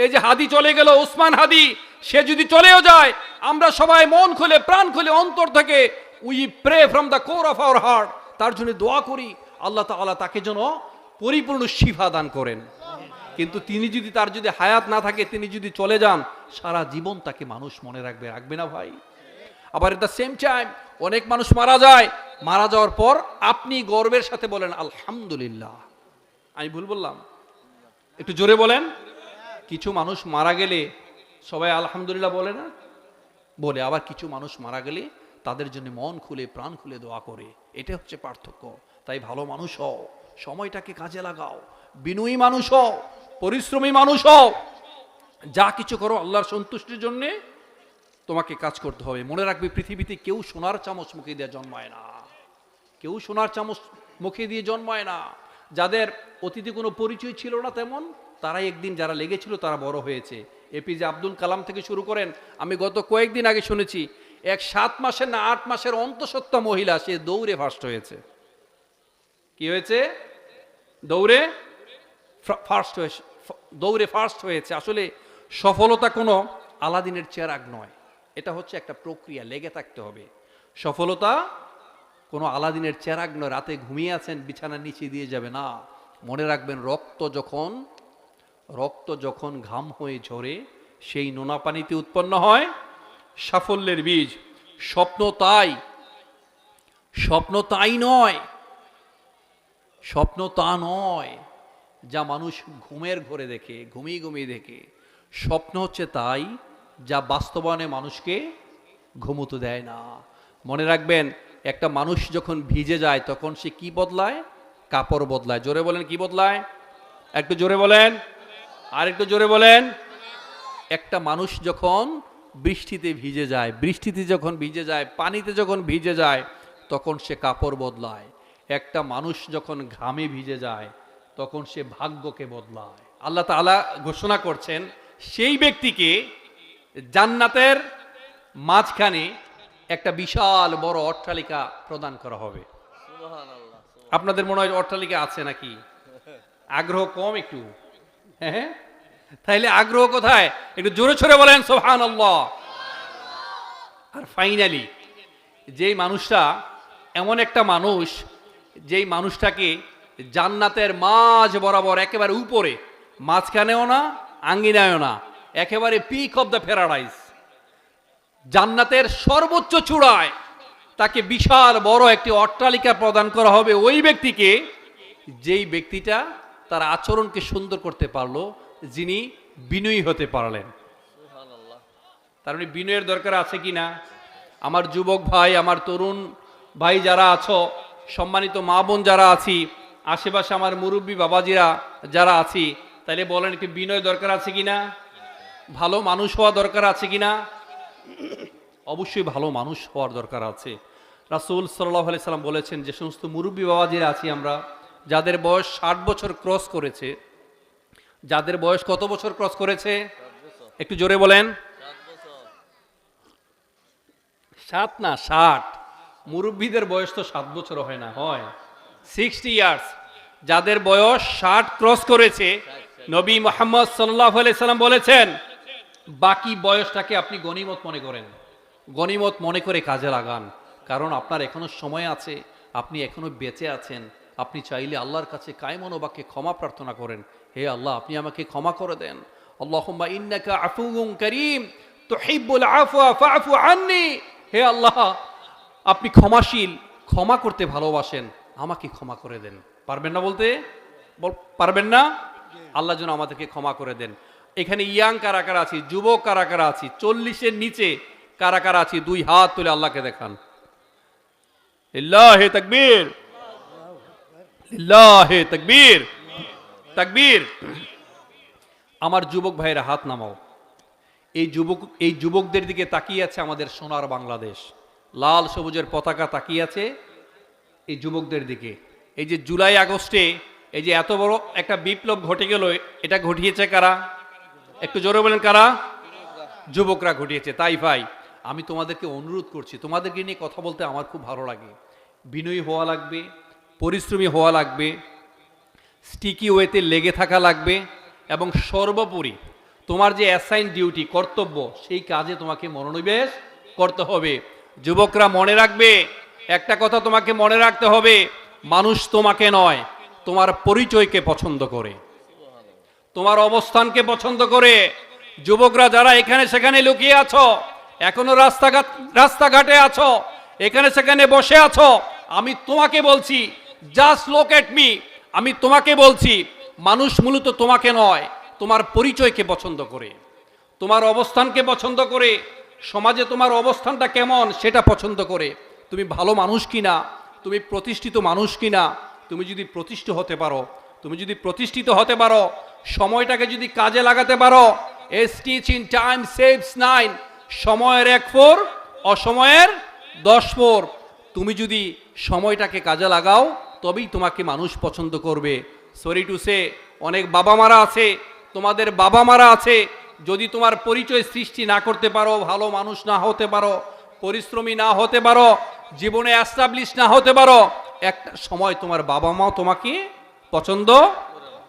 এই যে হাদি চলে গেল, ওসমান হাদি, সে যদি চলেও যায়, আমরা সবাই মন খুলে প্রাণ খুলে অন্তর থেকে we pray from the core of our heart, তার জন্য দোয়া করি আল্লাহ তাআলা তাকে যেন পরিপূর্ণ শিফা দান করেন। কিন্তু তিনি যদি, তার যদি হায়াত না থাকে, তিনি যদি চলে যান, সারা জীবন তাকে মানুষ মনে রাখবে, রাখবে না ভাই? আবার এট দ্য সেম টাইম অনেক মানুষ মারা যায়, মারা যাওয়ার পর আপনি গর্বের সাথে বলেন আলহামদুলিল্লাহ। আমি ভুল বললাম? একটু জোরে বলেন। কিছু মানুষ মারা গেলে সবাই আলহামদুলিল্লাহ বলে না? বলে। আবার কিছু মানুষ মারা গেলে তাদের জন্য মন খুলে প্রাণ খুলে দোয়া করে। এটা হচ্ছে পার্থক্য। তাই ভালো মানুষ হও, সময়টাকে কাজে লাগাও, বিনয়ী মানুষ হও, পরিশ্রমী মানুষ হও, যা কিছু করো আল্লাহর সন্তুষ্টির জন্যে তোমাকে কাজ করতে হবে। মনে রাখবে, পৃথিবীতে কেউ সোনার চামচ মুখে দিয়ে জন্মায় না, কেউ সোনার চামচ মুখে দিয়ে জন্মায় না। যাদের অতীতে কোনো পরিচয় ছিল না তেমন, তারাই একদিন, যারা লেগেছিল তারা বড় হয়েছে। এপিজে আব্দুল কালাম থেকে শুরু করেন, আমি গত কয়েকদিন আগে শুনেছি এক 7 মাসের না 8 মাসের অন্তঃসত্ত্বা মহিলা, সে দৌড়ে ফার্স্ট হয়েছে। কি হয়েছে? দৌড়ে ফার্স্ট হয়েছে। আসলে সফলতা কোনো আলাদিনের চেরাগ নয়, এটা হচ্ছে একটা প্রক্রিয়া, লেগে থাকতে হবে। সফলতা কোনো আলাদিনের চেরাগ নয়, রাতে ঘুমিয়ে আছেন বিছানার নিচে দিয়ে যাবে না। মনে রাখবেন, রক্ত যখন ঘাম হয়ে ঝরে, সেই নোনা পানিতে উৎপন্ন হয় সাফল্যের বীজ। স্বপ্ন তা নয় যা মানুষ ঘুমের ঘরে দেখে, ঘুমিয়ে দেখে। স্বপ্ন হচ্ছে তাই যা বাস্তবায়নে মানুষকে ঘুমোতে দেয় না। মনে রাখবেন, একটা মানুষ যখন ভিজে যায় তখন সে কি বদলায়? কাপড় বদলায়। জোরে বলেন, কি বদলায়? একটু জোরে বলেন, আর একটু জোরে বলেন। একটা মানুষ যখন বৃষ্টিতে যখন ভিজে যায়, পানিতে যখন ভিজে যায়, তখন সে কাপড় বদলায়। একটা মানুষ যখন ঘামে ভিজে যায়, তখন সে ভাগ্যকে বদলায়। আল্লাহ তাআলা ঘোষণা করছেন, সেই ব্যক্তিকে জান্নাতের মাঝখানে একটা বিশাল বড় অট্টালিকা প্রদান করা হবে। আপনাদের মনে হয় অট্টালিকা আছে নাকি? আগ্রহ কম একটু? হ্যাঁ, তাইলে আগ্রহ কোথায়? একটু জোরে সোরে বলেন সুবহানাল্লাহ। আর ফাইনালি, যেই মানুষটা, এমন একটা মানুষ, যেই মানুষটাকে জান্নাতের মাঝ বরাবর একেবারে উপরে, মাঝখানেও না আঙ্গিনায়ও না, একেবারে পিক অফ দ্য প্যারাডাইস, জান্নাতের সর্বোচ্চ চূড়ায় তাকে বিশাল বড় একটি অট্টালিকা প্রদান করা হবে ওই ব্যক্তিকে, যেই ব্যক্তিটা তার আচরণকে সুন্দর করতে পারলো, যিনি বিনয়ী হতে পারলেন। তার মানে বিনয়ের দরকার আছে কি না? আমার যুবক ভাই, আমার তরুণ ভাই যারা আছো, সম্মানিত মা বোন যারা আছি, আশেপাশে আমার মুরব্বী বাবাজিরা যারা আছি, তাইলে বলেন, একটু বিনয় দরকার আছে কিনা? ভালো মানুষ হওয়া দরকার আছে কিনা? অবশ্যই ভালো মানুষ হওয়ার দরকার আছে। রাসূল সাল্লাল্লাহু আলাইহি সাল্লাম বলেছেন, যে সমস্ত মুরব্বী বাবাজিরা আছি আমরা, যাদের বয়স 60 বছর ক্রস করেছে, যাদের বয়স কত বছর ক্রস করেছে? একটু জোরে বলেন। 7 না 60। মুরব্বীদের বয়স তো 7 বছর হয় না, হয় 60 ইয়ার্স। যাদের বয়স 60 ক্রস করেছে, নবী মুহাম্মদ সাল্লাল্লাহু আলাইহি সাল্লাম বলেছেন, বাকি বয়সটাকে আপনি গনিমত মনে করেন, গনিমত মনে করে কাজে লাগান। কারণ আপনার এখনো সময় আছে, আপনি এখনো বেঁচে আছেন। আপনি চাইলে আল্লাহর কাছে কায়মন বাক্যে ক্ষমা প্রার্থনা করেন, হে আল্লাহ, আপনি আমাকে ক্ষমা করে দেন। আল্লাহুম্মা ইন্নাকা আফুউন কারীম তুহিব্বুল আফওয়া ফা'ফু আন্নী। হে আল্লাহ, আপনি ক্ষমাশীল, ক্ষমা করতে ভালোবাসেন, আমাকে ক্ষমা করে দেন। পারবেন না বলতে? পারবেন না? আল্লাহ যেন আমাদেরকে ক্ষমা করে দেন। এখানে ইয়াং কারা কারা আছি, যুবক কারা কারা আছি, 40-এর নিচে কারা কারা আছি, 2 হাত তুলে আল্লাহকে দেখান। লিল্লাহি তাকবীর, লিল্লাহি তাকবীর, তাকবীর। আমার যুবক ভাইরা হাত নামাও। এই যুবকদের দিকে তাকিয়ে আছে আমাদের সোনার বাংলাদেশ, লাল সবুজের পতাকা তাকিয়ে আছে এই যুবকদের দিকে। এই যে জুলাই আগস্টে এই যে এত বড় একটা বিপ্লব ঘটে গেল, এটা ঘটিয়েছে কারা? একটু জোরে বলেন, কারা? যুবকরা ঘটিয়েছে। তাই ভাই, আমি তোমাদেরকে অনুরোধ করছি, তোমাদেরকে নিয়ে কথা বলতে আমার খুব ভালো লাগে। বিনয়ী হওয়া লাগবে, পরিশ্রমী হওয়া লাগবে, স্টিকি ওয়েতে লেগে থাকা লাগবে, এবং সর্বোপরি তোমার যে অ্যাসাইন ডিউটি, কর্তব্য, সেই কাজে তোমাকে মনোনিবেশ করতে হবে। যুবকরা মনে রাখবে, একটা কথা তোমাকে মনে রাখতে হবে, মানুষ তোমাকে নয়, তোমার পরিচয়কে পছন্দ করে, তোমার অবস্থানকে পছন্দ করে। যুবকরা যারা এখানে সেখানে লুকিয়ে আছো, এখনো রাস্তাঘাটে আছো, এখানে সেখানে বসে আছো, আমি তোমাকে বলছি, জাস্ট লুক এট মি, আমি তোমাকে বলছি, মানুষ মূলত তোমাকে নয়, তোমার পরিচয়কে পছন্দ করে, তোমার অবস্থানকে পছন্দ করে, সমাজে তোমার অবস্থানটা কেমন সেটা পছন্দ করে, তুমি ভালো মানুষ কিনা, তুমি প্রতিষ্ঠিত মানুষ কিনা। তুমি যদি প্রতিষ্ঠিত হতে পারো, তুমি যদি প্রতিষ্ঠিত হতে পারো, সময়টাকে যদি কাজে লাগাতে পারো, এ স্টিচ ইন টাইম সেভস 9, সময়ের 1 ফোর, অসময়ের 10 ফোর। তুমি যদি সময়টাকে কাজে লাগাও, তবেই তোমাকে মানুষ পছন্দ করবে। সরি টু সে, অনেক বাবা মারা আছে, তোমাদের বাবা মারা আছে, যদি তোমার পরিচয় সৃষ্টি না করতে পারো, ভালো মানুষ না হতে পারো, পরিশ্রমী না হতে পারো, জীবনে অ্যাস্টাবলিশ না হতে পারো, একটা সময় তোমার বাবা মাও তোমাকে পছন্দ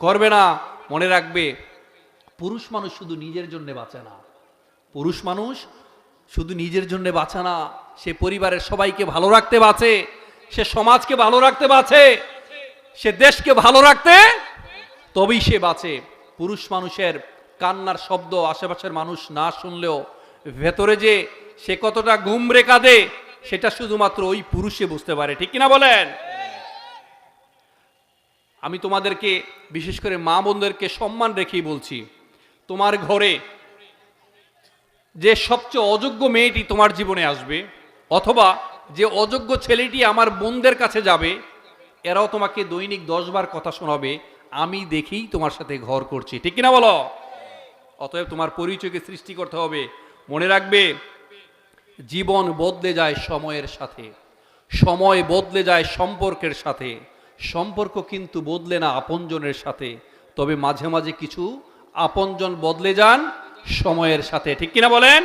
করবে না। মনে রাখবে, পুরুষ মানুষ শুধু নিজের জন্য বাঁচে না, পুরুষ মানুষ শুধু নিজের জন্য বাঁচে না, সে পরিবারের সবাইকে ভালো রাখতে বাঁচে, সে সমাজকে ভালো রাখতে বাঁচে, সে দেশকে ভালো রাখতে তবেই সে বাঁচে। পুরুষ মানুষের কান্নার শব্দ আশেপাশের মানুষ না শুনলেও ভেতরে যে সে কতটা গুমরে কাঁদে, সেটা শুধুমাত্র ওই পুরুষে বুঝতে পারে। ঠিক কিনা বলেন? আমি তোমাদেরকে, বিশেষ করে মা বোনদেরকে সম্মান রেখেই বলছি, তোমার ঘরে যে সবচেয়ে অযোগ্য মেয়েটি তোমার জীবনে আসবে, অথবা যে অযোগ্য ছেলেটি আমার বোনদের কাছে যাবে, এরাও তোমাকে দৈনিক 10 বার কথা শোনাবে, আমি দেখেই তোমার সাথে ঘর করছি। ঠিক কিনা বলো? অতএব তোমার পরিচয়কে সৃষ্টি করতে হবে। মনে রাখবে, জীবন বদলে যায় সময়ের সাথে, সময় বদলে যায় সম্পর্কের সাথে, সম্পর্ক কিন্তু বদলে না আপনজনের সাথে, তবে মাঝে মাঝে কিছু আপনজন বদলে যান সময়ের সাথে। ঠিক কিনা বলেন?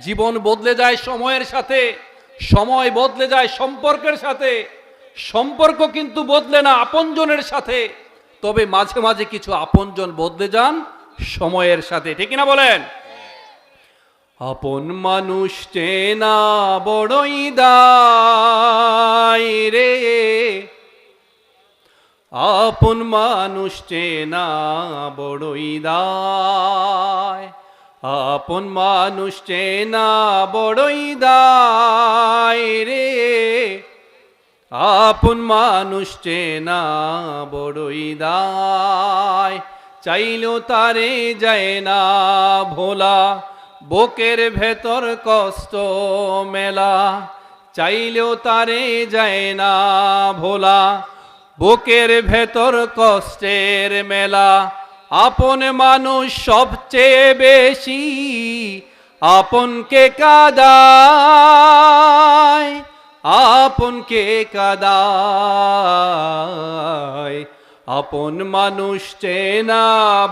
জীবন বদলে যায় সময়ের সাথে, সময় বদলে যায় সম্পর্কের সাথে, সম্পর্ক কিন্তু বদলে না আপনজনের সাথে, তবে মাঝে মাঝে কিছু আপনজন বদলে যান সময়ের সাথে। ঠিক কিনা বলেন? আপন মানুষ চেনা বড়ই দায় রে, আপন মানুষ চেনা বড়ই দায়, আপন মানুষ চেনা বড়ই দায় রে, আপন মানুষ চেনা বড়ই দায়। চাইলেও তারে যায় না ভোলা, বুকের ভেতর কষ্ট মেলা, চাইলেও তারে যায় না ভোলা, বুকের ভেতর কষ্টের মেলা। আপন মানুষ সবচেয়ে বেশি আপনকে কাঁদায়, আপনকে কাঁদায়, আপন মানুষ চেনা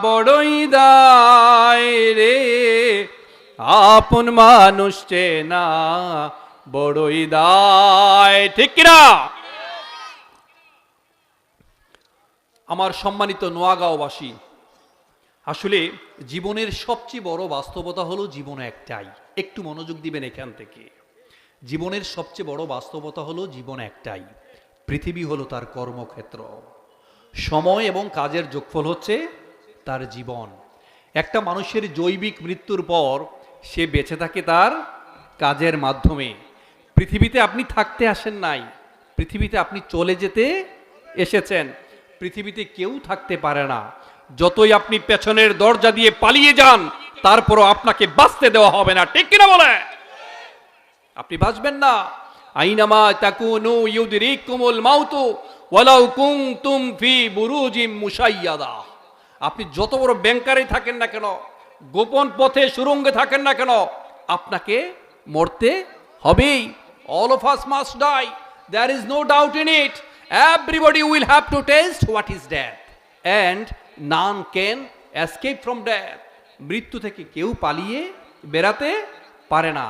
বড়ই দায় রে, আপন মানুষ চেনা বড়ই দায়। ঠিক কিনা? আমার সম্মানিত নোয়াগাঁওবাসী, আসলে জীবনের সবচেয়ে বড় বাস্তবতা হলো জীবন একটাই। একটু মনোযোগ দিবেন এখান থেকে। জীবনের সবচেয়ে বড় বাস্তবতা হলো জীবন একটাই, পৃথিবী হলো তার কর্মক্ষেত্র, সময় এবং কাজের যোগফল হচ্ছে তার জীবন। একটা মানুষের জৈবিক মৃত্যুর পর সে বেঁচে থাকে তার কাজের মাধ্যমে। পৃথিবীতে আপনি থাকতে আসেন নাই, পৃথিবীতে আপনি চলে যেতে এসেছেন। পৃথিবীতে কেউ থাকতে পারে না, যতই আপনি পেছনের দরজা দিয়ে পালিয়ে যান, তারপরও আপনাকে বাঁচতে দেওয়া হবে না। ঠিক কিনা বলে? আপনি বাঁচবেন না। আইনামা তাকুনু ইউদরিকুমুল মাউতু ওয়ালাউ কুনতুম ফি বুরুজিম মুশাইয়াদা। আপনি যত বড় ব্যাংকারে থাকেন না কেন, গোপন পথে সুরঙ্গে থাকেন না কেন, আপনাকে মরতে হবেই। All of us must die. There is no doubt in it. Everybody will have to taste what is death, and none can escape from death. মৃত্যু থেকে কেউ পালিয়ে বেরাতে পারে না।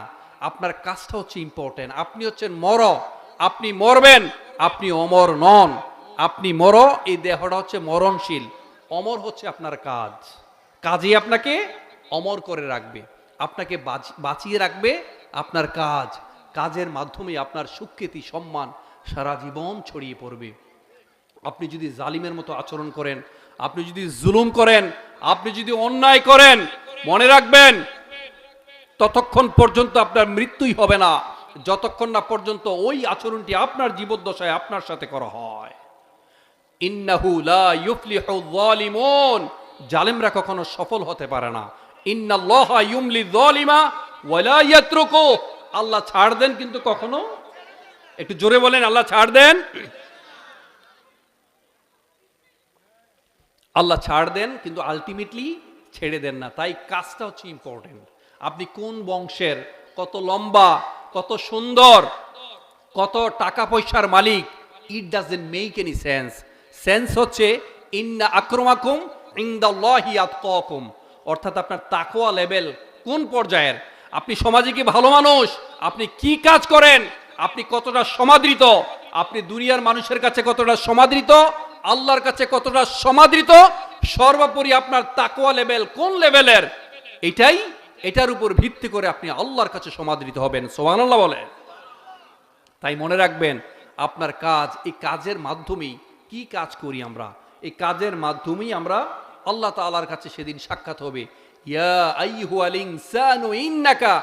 আপনার কাজটা হচ্ছে ইম্পর্টেন্ট। আপনি হচ্ছেন মর, আপনি মরবেন, আপনি অমর নন। আপনি মর, এই দেহটা হচ্ছে মরণশীল, অমর হচ্ছে আপনার কাজ। কাজে আপনাকে অমর করে রাখবে, আপনাকে বাঁচিয়ে রাখবে আপনার কাজ। কাজের মাধ্যমে আপনার সুখ্যাতি সম্মান সারা জীবন ছড়িয়ে পড়বে। আপনি যদি জালিমের মতো আচরণ করেন, আপনি যদি জুলুম করেন, আপনি যদি অন্যায় করেন, মনে রাখবেন ততক্ষণ পর্যন্ত আপনার মৃত্যুই হবে না, যতক্ষণ না পর্যন্ত ওই আচরণটি আপনার জীবদ্দশায় আপনার সাথে করা হয়। ইন্নাহু লা ইউফলিহু যালিমুন, জালিমরা কখনো সফল হতে পারে না। ইন্নাল্লাহা ইউমলি যালিমা ওয়া লা ইয়াতরুকু, আল্লাহ ছাড় দেন কিন্তু কখনো, একটু জোরে বলেন, আল্লাহ ছাড় দেন, আল্লাহ ছাড় দেন কিন্তু আলটিমেটলি ছেড়ে দেন না। তাই কাজটা হচ্ছে ইম্পর্টেন্ট। আপনি কোন বংশের, কত লম্বা, কত সুন্দর, কত টাকা পয়সার মালিক, it doesn't make any sense. Sense হচ্ছে ইন্না আক্রমাকুম ইনদাল্লাহি আতকাকুম, অর্থাৎ আপনার তাকওয়া লেভেল কোন পর্যায়ের, আপনি সমাজে কি ভালো মানুষ, আপনি কি কাজ করেন, আপনি কতটা সমাদৃত, আপনি দুনিয়ার মানুষের কাছে কতটা সমাদৃত, আল্লাহর কাছে কতটা সমাদৃত, সর্বোপরি আপনার তাকওয়া লেভেল কোন লেভেলের, এটার উপর ভিত্তি করে আপনি আল্লাহর কাছে সমাদৃত হবেন। সুবহানাল্লাহ বলেন। তাই মনে রাখবেন আপনার কাজ, এই কাজের মাধ্যমেই কি কাজ করি আমরা, এই কাজের মাধ্যমেই আমরা আল্লাহ তাআলার কাছে সেদিন সাক্ষাৎ হবে। ইয়া আইয়ুহাল ইনসানু ইন্নাকা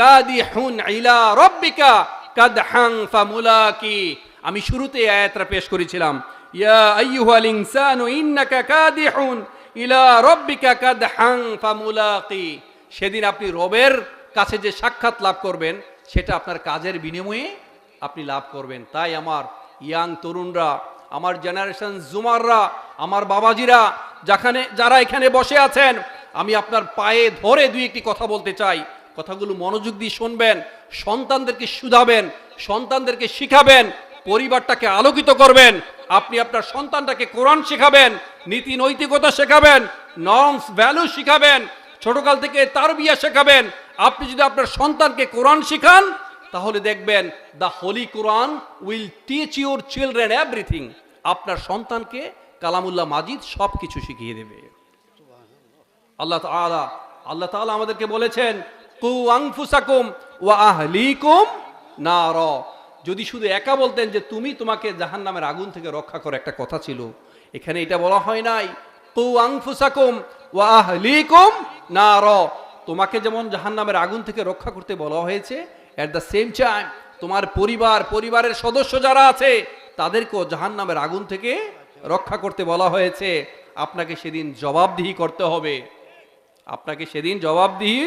কাদিহুন ইলা রাব্বিকা কাদহান ফামুলাকি। আমি শুরুতে আয়াতটা পেশ করেছিলাম, ইয়া আইয়ুহাল ইনসানু ইন্নাকা কাদিহুন ইলা রাব্বিকা কাদহান ফামুলাকি। সেদিন আপনি রবের কাছে যে সাক্ষাৎ লাভ করবেন সেটা আপনার কাজের বিনিময়ে আপনি লাভ করবেন। তাই আমার ইয়াং তরুণরা, আমার জেনারেশন জুমাররা, আমার বাবাজিরা, যারা এখানে বসে আছেন, আমি আপনার পায়ে ধরে দুই একটি কথা বলতে চাই। কথাগুলো মনোযোগ দিয়ে শুনবেন, সন্তানদেরকে শুধাবেন, সন্তানদেরকে শিখাবেন, পরিবারটাকে আলোকিত করবেন। আপনি আপনার সন্তানটাকে কোরআন শেখাবেন, নীতি নৈতিকতা শেখাবেন, নর্মস ভ্যালু শিখাবেন, ছোটকাল থেকে তারবিয়া শেখাবেন। আপনি যদি আপনার সন্তানকে কোরআন শিখান তাহলে দেখবেন the Holi Quran will teach your children everything. আপনার সন্তানকে কালামুল্লাহ মাজিদ সব কিছু শিখিয়ে দেবে। আল্লাহ তাআলা আমাদেরকে বলেছেন কু আনফুসাকুম ওয়া আহলিকুম নার। যদি শুধু একা বলতেন যে তোমাকে জাহান্নামের আগুন থেকে রক্ষা করে, একটা কথা ছিল, এখানে এটা বলা হয় নাই। কু আনফুসাকুম ওয়া আহলিকুম নার, তোমাকে যেমন জাহান্নামের আগুন থেকে রক্ষা করতে বলা হয়েছে, এট দ্য সেম টাইম তোমার পরিবারের সদস্য যারা আছে তাদেরকেও জাহান্নামের আগুন থেকে রক্ষা করতে বলা হয়েছে। আপনাকে সেদিন জবাবদিহি করতে হবে, আপনাকে সেদিন জবাবদিহি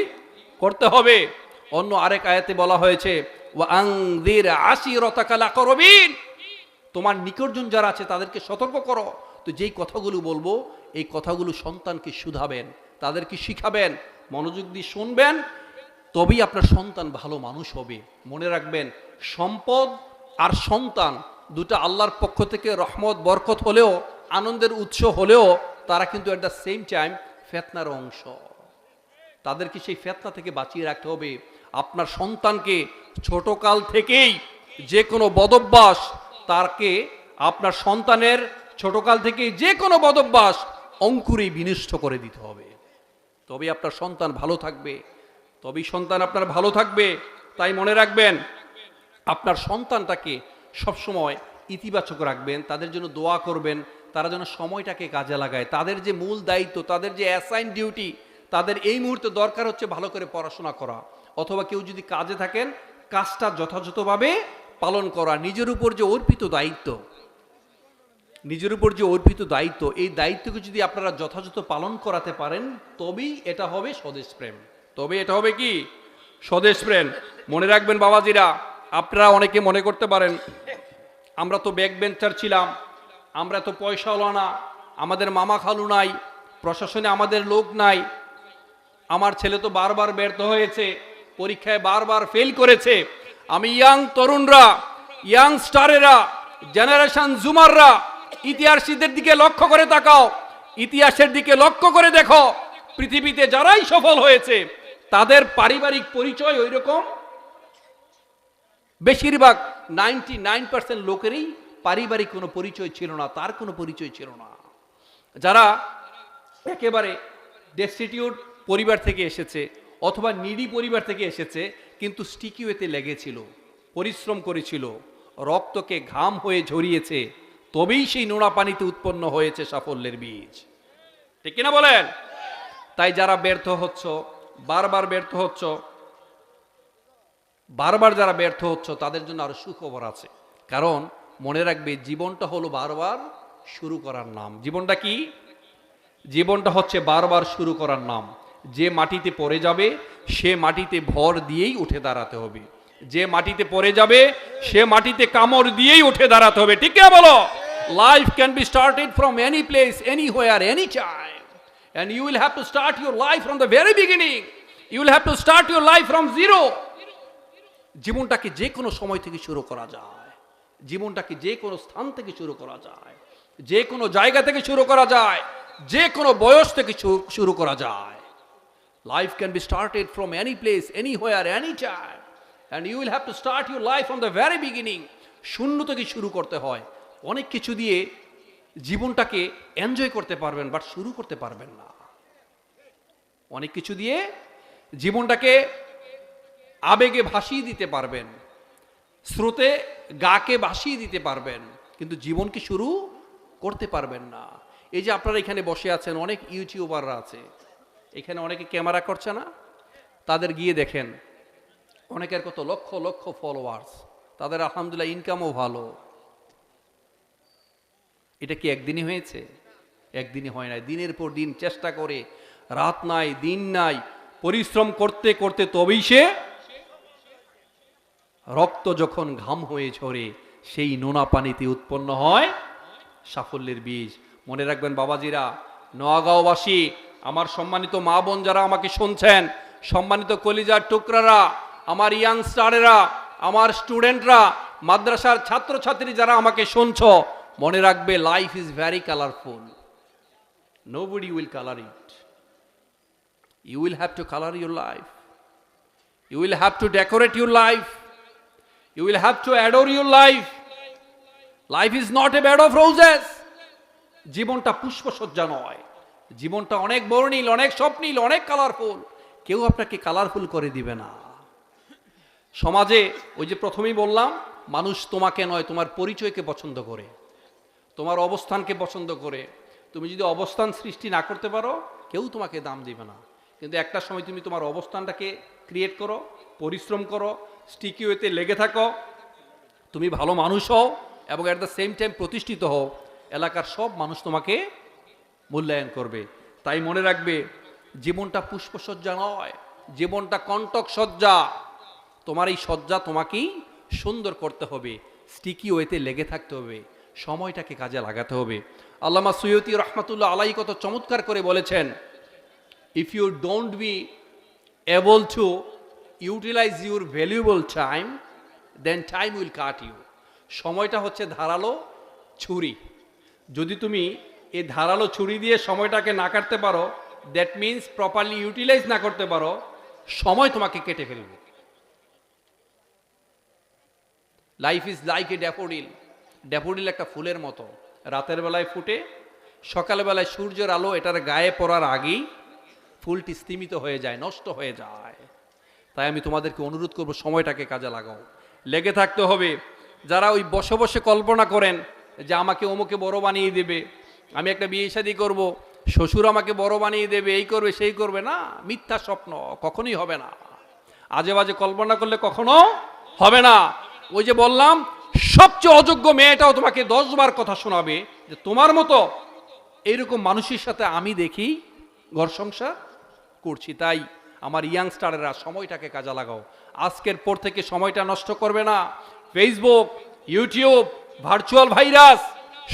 করতে হবে। অন্য আরেক আয়াতে বলা হয়েছে ওয়া আনযির আশিরাতাকাল আকরাবিন, তোমার নিকটজন যারা আছে তাদেরকে সতর্ক করো। তো যেই কথাগুলো বলবো এই কথাগুলো সন্তানকে শুধাবেন, তাদেরকে শিখাবেন, মনোযোগ দিয়ে শুনবেন, তবেই আপনার সন্তান ভালো মানুষ হবে। মনে রাখবেন সম্পদ আর সন্তান দুটা আল্লাহর পক্ষ থেকে রহমত বরকত হলেও, আনন্দের উৎস হলেও, তারা কিন্তু এট দ্য সেম টাইম ফিতনার অংশ। তাদেরকে সেই ফিতনা থেকে বাঁচিয়ে রাখতে হবে। আপনার সন্তানকে ছোটকাল থেকেই যে কোনো বদভ্যাস, তাকে আপনার সন্তানের ছোটকাল থেকেই যে কোনো বদভ্যাস অঙ্কুরেই বিনষ্ট করে দিতে হবে। তবেই আপনার সন্তান ভালো থাকবে, তবেই সন্তান আপনার ভালো থাকবে। তাই মনে রাখবেন আপনার সন্তানটাকে সবসময় ইতিবাচক রাখবেন, তাদের জন্য দোয়া করবেন, তারা যেন সময়টাকে কাজে লাগায়। তাদের যে মূল দায়িত্ব, তাদের যে অ্যাসাইন ডিউটি, তাদের এই মুহূর্তে দরকার হচ্ছে ভালো করে পড়াশোনা করা, অথবা কেউ যদি কাজে থাকেন কাজটা যথাযথভাবে পালন করা। নিজের উপর যে অর্পিত দায়িত্ব, এই দায়িত্বকে যদি আপনারা যথাযথ পালন করাতে পারেন তবেই এটা হবে স্বদেশ প্রেম, তবে এটা হবে কি স্বদেশ প্রেম। মনে রাখবেন বাবাজিরা, আপনারা অনেকে মনে করতে পারেন আমরা তো ব্যাক বেঞ্চার ছিলাম, আমরা তো পয়সাওয়ালা না, আমাদের মামা খালু নাই, প্রশাসনে আমাদের লোক নাই, আমার ছেলে তো বারবার ব্যর্থ হয়েছে, পরীক্ষায় বারবার ফেল করেছে। আমি ইয়াং তরুণরা, ইয়াং স্টারেরা, জেনারেশন জুমাররা, ইতিহাসের দিকে লক্ষ্য করে তাকাও, ইতিহাসের দিকে লক্ষ্য করে দেখো, পৃথিবীতে যারাই সফল হয়েছে তাদের পারিবারিক পরিচয় ওই রকম। বেশিরভাগ 99% লোকেরই পারিবারিক কোনো পরিচয় ছিল না, তার কোনো পরিচয় ছিল না। যারা একেবারে ডেস্টিটিউট, পরিবার থেকে এসেছে অথবা নিডি পরিবার থেকে এসেছে, কিন্তু স্টিকি ওয়েতে লেগেছিল, পরিশ্রম করেছিল, রক্তকে ঘাম হয়ে ঝরিয়েছে, তবেই সেই নোনা পানিতে উৎপন্ন হয়েছে সাফল্যের বীজ। ঠিক কিনা বলেন? তাই যারা ব্যর্থ হচ্ছ, বারবার ব্যর্থ হচ্ছ, বারবার যারা ব্যর্থ হচ্ছ, তাদের জন্য আরো সুখবর আছে। কারণ মনে রাখবে, জীবনটা হলো বারবার শুরু করার নাম। জীবনটা কি? জীবনটা হচ্ছে বারবার শুরু করার নাম। যে মাটিতে পড়ে যাবে সে মাটিতে ভর দিয়েই উঠে দাঁড়াতে হবে। যে মাটিতে পড়ে যাবে সে মাটিতে কামড় দিয়েই উঠে দাঁড়াতে হবে। ঠিক কিনা বলো? Life can be started from any place, anywhere, any time, and you will have to start your life from the very beginning. You will have to start your life from zero. জীবনটাকে যে কোনো সময় থেকে শুরু করা যায়, জীবনটাকে যে কোনো স্থান থেকে শুরু করা যায়, যে কোনো জায়গা থেকে শুরু করা যায়, যে কোনো বয়স থেকে শুরু করা যায়। Life can be started from any place, anywhere, anytime, and you will have to start your life from the very beginning. শূন্য থেকে শুরু করতে হয়। অনেক কিছু দিয়ে জীবনটাকে এনজয় করতে পারবেন, বাট শুরু করতে পারবেন না। অনেক কিছু দিয়ে জীবনটাকে আবেগে ভাসিয়ে দিতে পারবেন, স্রোতে গাকে ভাসিয়ে দিতে পারবেন, কিন্তু জীবনকে শুরু করতে পারবেন না। এই যে আপনারা এখানে বসে আছেন, অনেক ইউটিউবাররা আছে এখানে, অনেকে ক্যামেরা করছে না? তাদের গিয়ে দেখেন, অনেকের কত লক্ষ লক্ষ ফলোয়ার্স, তাদের আলহামদুলিল্লাহ ইনকামও ভালো। এটা কি একদিনই হয়েছে? একদিনই হয় নাই। দিনের পর দিন চেষ্টা করে, রাত নাই দিন নাই, পরিশ্রম করতে করতে তবেই সে, রক্ত যখন ঘাম হয়ে ঝরে সেই নোনা পানিতে উৎপন্ন হয় সাফল্যের বীজ। মনে রাখবেন বাবাজিরা, নোয়াগাঁওবাসী, আমার সম্মানিত মা বোন যারা আমাকে শুনছেন, সম্মানিত কলিজার টুকরারা, আমার ইয়াংস্টারেরা, আমার স্টুডেন্টরা, মাদ্রাসার ছাত্রছাত্রী যারা আমাকে শুনছ, মনে রাখবে, life is very colourful. Nobody will colour it. You will have to colour your life. You will have to decorate your life. You will have to adore your life. Life is not a bed of roses. জীবনটা পুষ্পসজ্জা নয়, জীবনটা অনেক বর্ণিল, অনেক স্বপ্নিল, অনেক colourful. কেউ আপনাকে colourful করে দিবে না। সমাজে ওই যে প্রথমেই বললাম, মানুষ তোমাকে নয় তোমার পরিচয়কে পছন্দ করে, তোমার অবস্থানকে পছন্দ করে। তুমি যদি অবস্থান সৃষ্টি না করতে পারো, কেউ তোমাকে দাম দিবে না। কিন্তু একটা সময় তুমি তোমার অবস্থানটাকে ক্রিয়েট করো, পরিশ্রম করো, স্টিকি ওয়েতে লেগে থাকো, তুমি ভালো মানুষ হও এবং অ্যাট দ্য সেম টাইম প্রতিষ্ঠিত হও, এলাকার সব মানুষ তোমাকে মূল্যায়ন করবে। তাই মনে রাখবে, জীবনটা পুষ্পসজ্জা নয়, জীবনটা কণ্টক সজ্জা। তোমার এই সজ্জা তোমাকেই সুন্দর করতে হবে, স্টিকি ওয়েতে লেগে থাকতে হবে, সময়টাকে কাজে লাগাতে হবে। আল্লামা সৈয়দী রহমাতুল্লাহ আলাইহি কত চমৎকার করে বলেছেন, if you don't be able to utilise your valuable time, then time will cut you. সময়টা হচ্ছে ধারালো ছুরি। যদি তুমি এই ধারালো ছুরি দিয়ে সময়টাকে না কাটতে পারো, দ্যাট মিন্স প্রপারলি ইউটিলাইজ না করতে পারো, সময় তোমাকে কেটে ফেলবে। Life is like a daffodil. Daffodil একটা ফুলের মতো, রাতের বেলায় ফুটে, সকালবেলায় সূর্যের আলো এটার গায়ে পড়ার আগেই ফুলটি স্তিমিত হয়ে যায়, নষ্ট হয়ে যায়। তাই আমি তোমাদেরকে অনুরোধ করব, সময়টাকে কাজে লাগাও, লেগে থাকতে হবে। যারা ওই বসে বসে কল্পনা করেন যে আমাকে অমুকে বড় বানিয়ে দেবে, আমি একটা বিয়ে শাদী করব, শ্বশুর আমাকে বড় বানিয়ে দেবে, এই করবে সেই করবে, না, মিথ্যা স্বপ্ন, কখনোই হবে না। আজে বাজে কল্পনা করলে কখনো হবে না। ওই যে বললাম, সবচেয়ে অযোগ্য মেয়েটাও তোমাকে 10 বার কথা শোনাবে যে তোমার মতো এইরকম মানুষের সাথে আমি দেখি ঘর সংসার করছি। তাই আমার ইয়াংস্টারেরা, সময়টাকে কাজে লাগাও। আজকের পর থেকে সময়টা নষ্ট করবে না। Facebook, YouTube, virtual virus,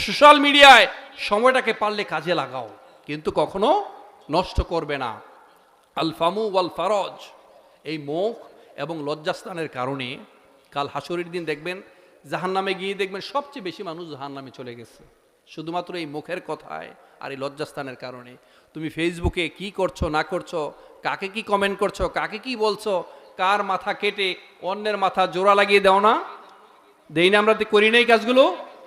social মিডিয়ায় সময়টাকে পারলে কাজে লাগাও, কিন্তু কখনো নষ্ট করবে না। আল ফামু ওয়াল ফারজ, এই মুখ এবং লজ্জাস্থানের কারণে কাল হাসরের দিন দেখবেন, জাহান্নামে গিয়ে দেখবেন সবচেয়ে বেশি মানুষ জাহান্নামে চলে গেছে, শুধুমাত্র এই মুখের কথায় আর এই লজ্জাস্থানের কারণে। তুমি ফেসবুকে কি করছো না করছো, কাকে কি কমেন্ট করছো, কাকে কি বলছো, কার মাথা কেটে অন্যের মাথা জোড়া লাগিয়ে দাও না, দেই না? আমরা তো করি নাই কাজগুলো।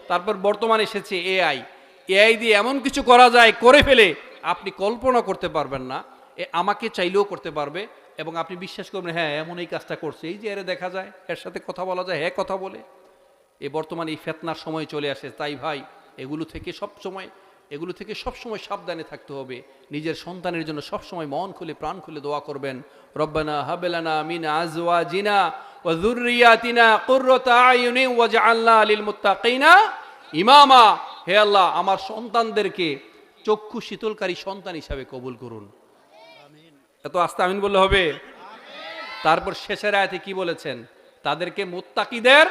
তারপর বর্তমানে এসেছে এআই। এআই দিয়ে এমন কিছু করা যায়, করে ফেলে আপনি কল্পনা করতে পারবেন না। আমাকে চাইলেও করতে পারবে, এবং আপনি বিশ্বাস করবেন হ্যাঁ এমন এই কাজটা করছে, এই যে এর দেখা যায়, এর সাথে কথা বলা যায়, হ্যাঁ কথা বলে। বর্তমানে এই ফেতনার সময় চলে আসে। তাই ভাই এগুলো থেকে সবসময় সাবধানে থাকতে হবে। নিজের সন্তানের জন্য সবসময় মন খুলে প্রাণ খুলে দোয়া করবেন, রব্বানা হাব লানা মিন আজওয়াজিনা ওয়া যুররিয়াতিনা কুররাতা আয়ুনি ওয়াজআলনা লিল মুত্তাকিনা ইমামা। হে আল্লাহ, আমার সন্তানদেরকে চক্ষু শীতলকারী সন্তান হিসাবে কবুল করুন। এত আস্তে আমিন বললে হবে? তারপর শেষের আয়াতে কি বলেছেন? তাদেরকে মুত্তাকিদের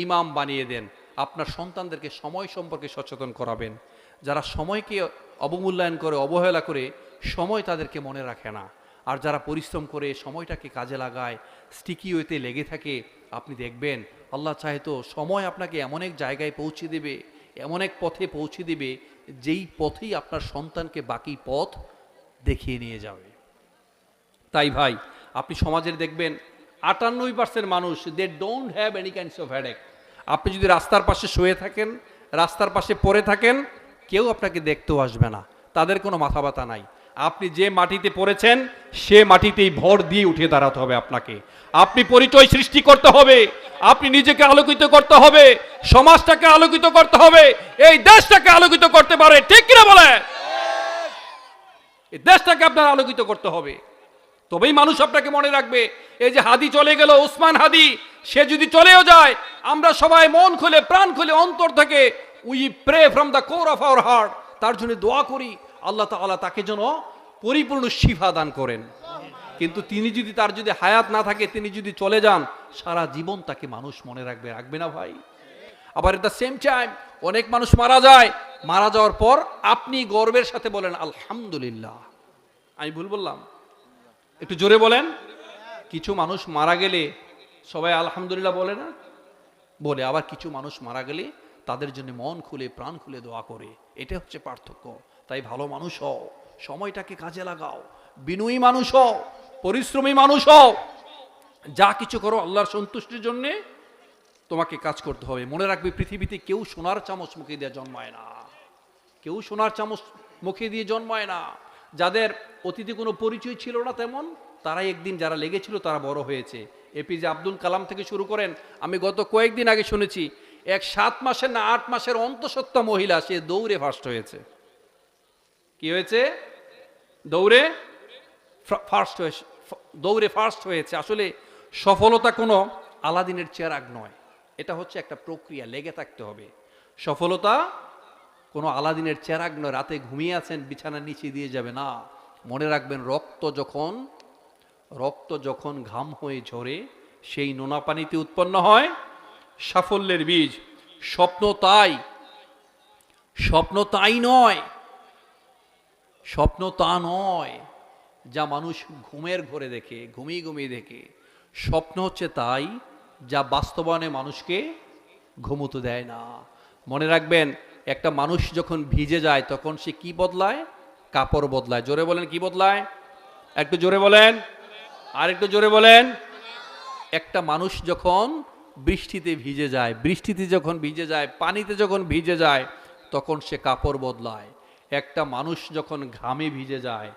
ইমাম বানিয়ে দেন। আপনার সন্তানদেরকে সময় সম্পর্কে সচেতন করাবেন। যারা সময়কে অবমূল্যায়ন করে, অবহেলা করে, সময় তাদেরকে মনে রাখে না। আর যারা পরিশ্রম করে সময়টাকে কাজে লাগায়, স্টিকি ওয়েতে লেগে থাকে, আপনি দেখবেন আল্লাহ চাহে তো সময় আপনাকে এমন এক জায়গায় পৌঁছে দেবে, এমন এক পথে পৌঁছে দেবে, যেই পথেই আপনার সন্তানকে বাকি পথ দেখিয়ে নিয়ে যাবে। তাই ভাই আপনি সমাজের দেখবেন 98% মানুষ they don't have any kinds of headache. আপনি যদি রাস্তার পাশে শুয়ে থাকেন, রাস্তার পাশে পড়ে থাকেন, কেউ আপনাকে দেখতেও আসবে না, তাদের কোনো মাথা ব্যথা নাই। আপনি যে মাটিতে পড়েছেন সে মাটিতেই ভর দিয়ে উঠে দাঁড়াতে হবে আপনাকে। আপনি পরিচয় সৃষ্টি করতে হবে, আপনি নিজেকে আলোকিত করতে হবে, সমাজটাকে আলোকিত করতে হবে, এই দেশটাকে আলোকিত করতে পারে, ঠিক কিনা বলে? এই দেশটাকে আপনার আলোকিত করতে হবে, তবেই মানুষ আপনাকে মনে রাখবে। এই যে হাদি চলে গেল, ওসমান হাদি, সে যদি চলেও যায়, আমরা সবাই মন খুলে প্রাণ খুলে অন্তর থেকে we pray from the core of our heart, তার জন্য দোয়া করি আল্লাহ তাআলা তাকে যেন পরিপূর্ণ শিফা দান করেন। কিন্তু তার যদি হায়াত না থাকে, তিনি যদি চলে যান, সারা জীবন তাকে মানুষ মনে রাখবে না ভাই? আবার এট দ্য সেম টাইম অনেক মানুষ মারা যায়, মারা যাওয়ার পর আপনি গর্বের সাথে বলেন আলহামদুলিল্লাহ। আমি ভুল বললাম? একটু জোরে বলেন। কিছু মানুষ মারা গেলে সবাই আলহামদুলিল্লাহ বলে না? বলে। আবার কিছু মানুষ মারা গেলে তাদের জন্য মন খুলে প্রাণ খুলে দোয়া করে। এটা হচ্ছে পার্থক্য। তাই ভালো মানুষ হও, সময়টাকে কাজে লাগাও, বিনয়ী মানুষ হও, পরিশ্রমী মানুষ হও, যা কিছু করো আল্লাহর সন্তুষ্টির জন্য তোমাকে কাজ করতে হবে। মনে রাখবে পৃথিবীতে কেউ সোনার চামচ মুখে দিয়ে জন্মায় না, কেউ সোনার চামচ মুখে দিয়ে জন্মায় না। যাদের অতীতে কোনো পরিচয় ছিল না তেমন, তারাই একদিন, যারা লেগেছিল তারা বড় হয়েছে। এপিজে আব্দুল কালাম থেকে শুরু করেন, আমি গত কয়েকদিন আগে শুনেছি এক 7 মাসের না 8 মাসের অন্তঃসত্ত্বা মহিলা, সে দৌড়ে ফার্স্ট হয়েছে। কি হয়েছে? দৌড়ে ফার্স্ট হয়েছে। আসলে সফলতা কোনো আলাদিনের চেরাগ নয়, এটা হচ্ছে একটা প্রক্রিয়া, লেগে থাকতে হবে। সফলতা কোনো আলাদিনের চেরাগ নয়, রাতে ঘুমিয়ে আছেন বিছানার নিচে দিয়ে যাবে না। মনে রাখবেন, রক্ত যখন ঘাম হয়ে ঝরে, সেই নোনা পানিতে উৎপন্ন হয় সাফল্যের বীজ। স্বপ্ন তা নয় যা মানুষ ঘুমের ঘরে দেখে, ঘুমিয়ে দেখে। স্বপ্ন হচ্ছে তাই যা বাস্তবায়নে মানুষকে ঘুমোতে দেয় না। মনে রাখবেন, একটা মানুষ যখন ভিজে যায় তখন সে কি বদলায়? কাপড় বদলায়। জোরে বলেন, কি বদলায়? একটু জোরে বলেন, আর একটু জোরে বলেন। একটা মানুষ যখন বৃষ্টিতে যখন ভিজে যায়, পানিতে যখন ভিজে যায়, তখন সে কাপড় বদলায়। একটা মানুষ যখন ঘামে ভিজে যায়,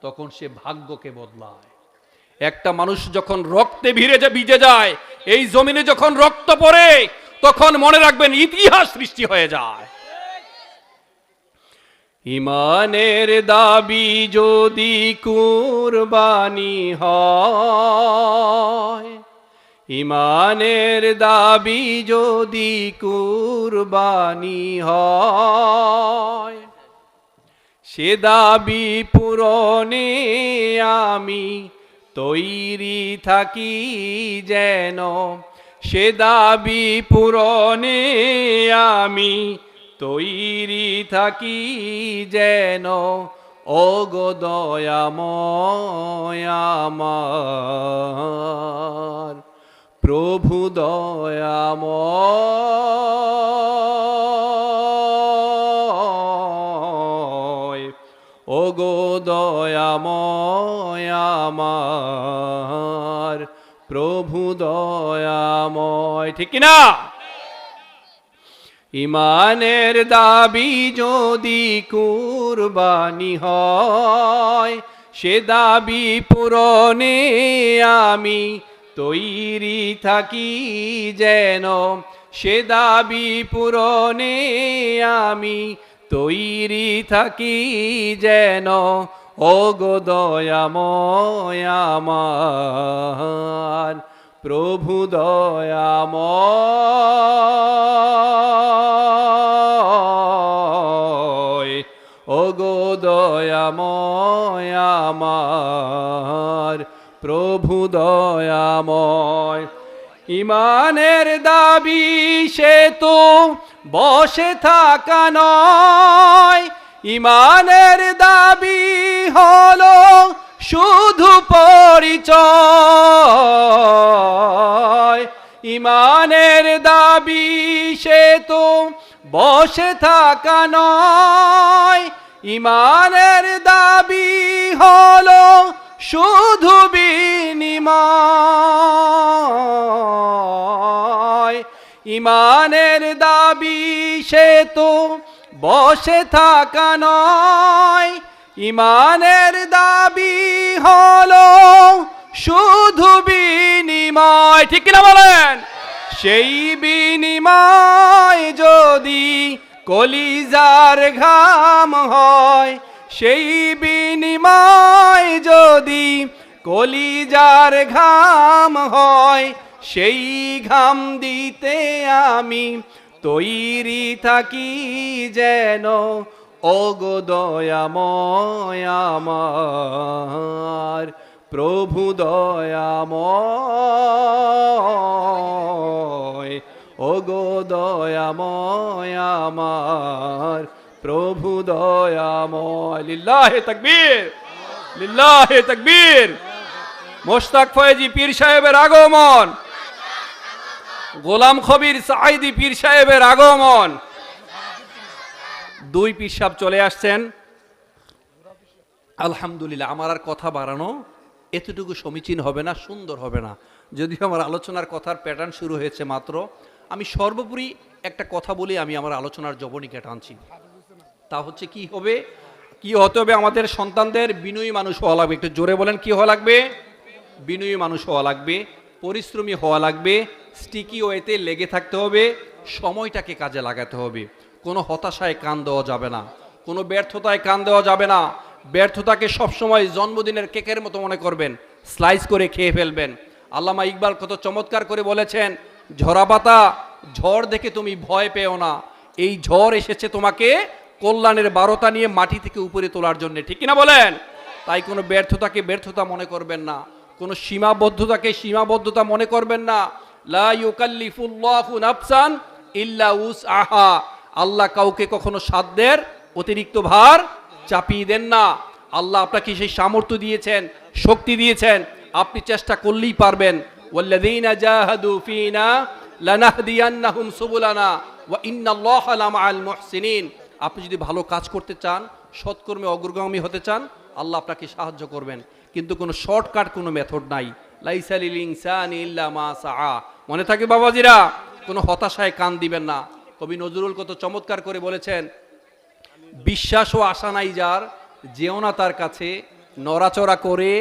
তখন সে ভাগ্যকে বদলায়। একটা মানুষ যখন রক্তে ভিজে যায়, এই জমিনে যখন রক্ত পড়ে, তখন মনে রাখবেন ইতিহাস সৃষ্টি হয়ে যায়। ইমানের দাবি যদি কুরবানি হয়, ইমানের দাবি যদি কুরবানি হয়, সে দাবি পূরণে আমি তৈরি থাকি যেন, সে দাবি পূরণে আমি তৈরি থাকি যেন, ওগো দয়াময় আমার প্রভু দয়াময়, ওগো দয়াময় আমার প্রভু দয়াময়। ঠিক কিনা? ইমানের দাবি যদি কুরবানি হয়, সে দাবি পূরণে আমি তৈরি থাকি যেন, সে দাবি পূরণে আমি তৈরি থাকি যেন, ও গো দয়াময় আমার প্রভু দয়াময়, ও গো দয়াময় আমার প্রভু দয়াময়। ইমানের দাবি সে তো বসে থাকা নয়, ইমানের দাবি হলো শুধু পরিচয়, ইমানের দাবি সে তো বসে থাকা নয়, ইমানের দাবি হলো শুধু বিনিময়, ইমানের দাবি সে তো বসে থাকা নয়, ইমানের দাবি হলো শুধু বিনিময়। ঠিক কিনা বলেন? সেই বিনিময় যদি কলিজার ঘাম হয়, সেই বিনিময় যদি কলিজার ঘাম হয়, সেই ঘাম দিতে আমি তৈরি থাকি যেন, ও গো দয়াময় আমার প্রভু দয়াময়, ও গো দয়াময় আমার প্রভু দয়াময়। লিল্লাহে তাকবীর, লিল্লাহে তাকবীর। মোশতাক ফয়েজি পীর সাহেবের আগমন, গোলাম খবির সাঈদী পীর সাহেবের আগমন। দুই পীর সাহেব চলে আসছেন, আলহামদুলিল্লাহ। আমার আর কথা বাড়ানো এতটুকু সমীচীন হবে না, সুন্দর হবে না, যদিও আমার আলোচনার কথার প্যাটার্ন শুরু হয়েছে মাত্র। আমি সর্বোপরি একটা কথা বলি, আমি আমার আলোচনার জবনিকা টানছি। তা হচ্ছে কি হবে, কি হতে হবে, আমাদের সন্তানদের বিনয়ী মানুষ হওয়া লাগবে। একটু জোরে বলেন, কি হওয়া লাগবে? বিনয়ী মানুষ হওয়া লাগবে, পরিশ্রমী হওয়া লাগবে, স্টিকি ওয়েতে লেগে থাকতে হবে, সময়টাকে কাজে লাগাতে হবে। কোনো হতাশায় কান দেওয়া যাবে না, কোনো ব্যর্থতায় কান দেওয়া যাবে না। ব্যর্থতাকে সবসময় জন্মদিনের কেকের মতো মনে করবেন, স্লাইস করে খেয়ে ফেলবেন। আল্লামা ইকবাল কত চমৎকার করে বলেছেন, ঝরা পাতা ঝড় দেখে তুমি ভয় পেও না, এই ঝড় এসেছে তোমাকে কল্যাণের বারতা নিয়ে মাটি থেকে উপরে তোলার জন্য। ঠিক কিনা বলেন? তাই কোনো ব্যর্থতাকে ব্যর্থতা মনে করবেন না, কোনো সীমাবদ্ধতাকে সীমাবদ্ধতা মনে করবেন না। লা ইউকাল্লিফুল্লাহু নাফসান ইল্লা উসআহা, আল্লাহ কাউকে কখনো সাধ্যের অতিরিক্ত ভার চাপিয়ে দেন না। আল্লাহ আপনাকে সেই সামর্থ্য দিয়েছেন, শক্তি দিয়েছেন, আপনি চেষ্টা করলেই পারবেন। ওয়াল্লাযীনা জাহাদু ফীনা লানাহদিয়ান্নাহুম সুবুলানা ওয়া ইন্নাল্লাহা লামাআল মুহসিনিন। আপনি যদি ভালো কাজ করতে চান, সৎকর্মে অগ্রগামী হতে চান, আল্লাহ আপনাকে সাহায্য করবেন। কিন্তু কোনো শর্টকাট কোনো মেথড নাই। লাইসা লিল ইনসানি ইল্লা মা সাআ। মনে থাকে বাবাজিরা, কোনো হতাশায় কান দিবেন না। কবি নজরুল কত চমৎকার করে বলেছেন, বিশ্বাস ও আশা নাই যার, যেও না তার কাছে, নড়াচড়া করে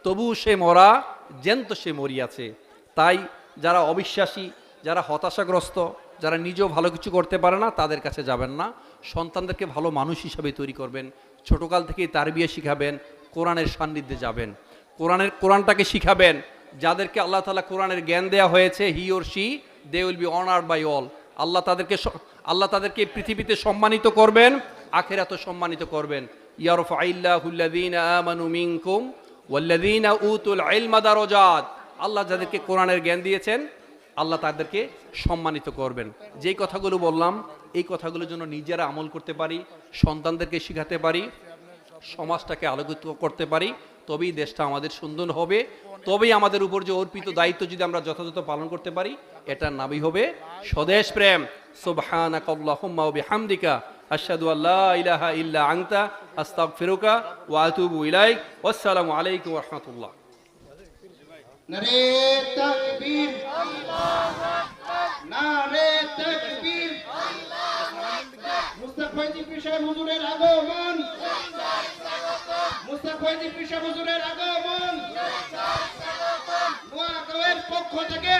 তবু সে মরা, জ্যান্ত সে মরিয়াছে। তাই যারা অবিশ্বাসী, যারা হতাশাগ্রস্ত, যারা নিজেও ভালো কিছু করতে পারে না, তাদের কাছে যাবেন না। সন্তানদেরকে ভালো মানুষ হিসাবে তৈরি করবেন, ছোটকাল থেকেই তারবিয়া শিখাবেন, কোরআনের সান্নিধ্যে যাবেন, কোরআনটাকে শিখাবেন। যাদেরকে আল্লাহ তাআলা কোরআনের জ্ঞান দেওয়া হয়েছে, he or she, they will be honoured by all. Allah তাদেরকে পৃথিবীতে সম্মানিত করবেন, আখিরাতে সম্মানিত করবেন। ইয়ারফাইল্লাহুল্লাযীনা আমানু মিনকুম ওয়াল্লাযীনা উতুল ইলমা দারাজাত। আল্লাহ যাদেরকে কোরআনের জ্ঞান দিয়েছেন, আল্লাহ তাদেরকে সম্মানিত করবেন। যেই কথাগুলো বললাম, এই কথাগুলোর জন্য নিজেরা আমল করতে পারি, সন্তানদেরকে শিখাতে পারি, সমাজটাকে আলোকিত করতে পারি, তবেই দেশটা আমাদের সুন্দর হবে। তবেই আমাদের উপর যে অর্পিত দায়িত্ব যদি আমরা যথাযথ পালন করতে পারি, এটার নামই হবে স্বদেশ প্রেম। সুবহানাকাল্লাহুম্মা ওয়া বিহামদিকা আশহাদু আল্লা ইলাহা ইল্লা আনতা আস্তাগফিরুকা ওয়া আতুবু ইলাইক। ওয়াসসালামু আলাইকুম ওয়া রাহমাতুল্লাহ। নারে তাকবীর, আল্লাহু আকবার, নারে তাকবীর, আল্লাহু আকবার। মুস্তাক ফয়জি পীর সাহেব হুজুরের আগমন, মুস্তাক ফয়জি পীর সাহেব হুজুরের আগমন, নোয়াগাঁওয়ের পক্ষ থেকে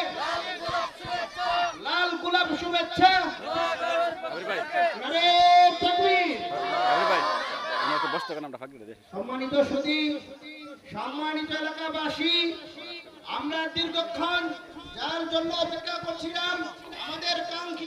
লাল গোলাপ শুভেচ্ছা। নারে তাকবীর। সম্মানিত সুধী, সম্মানিত এলাকাবাসী, আমরা দীর্ঘক্ষণ যার জন্য অপেক্ষা করছিলাম, আমাদের কাঙ্ক্ষিত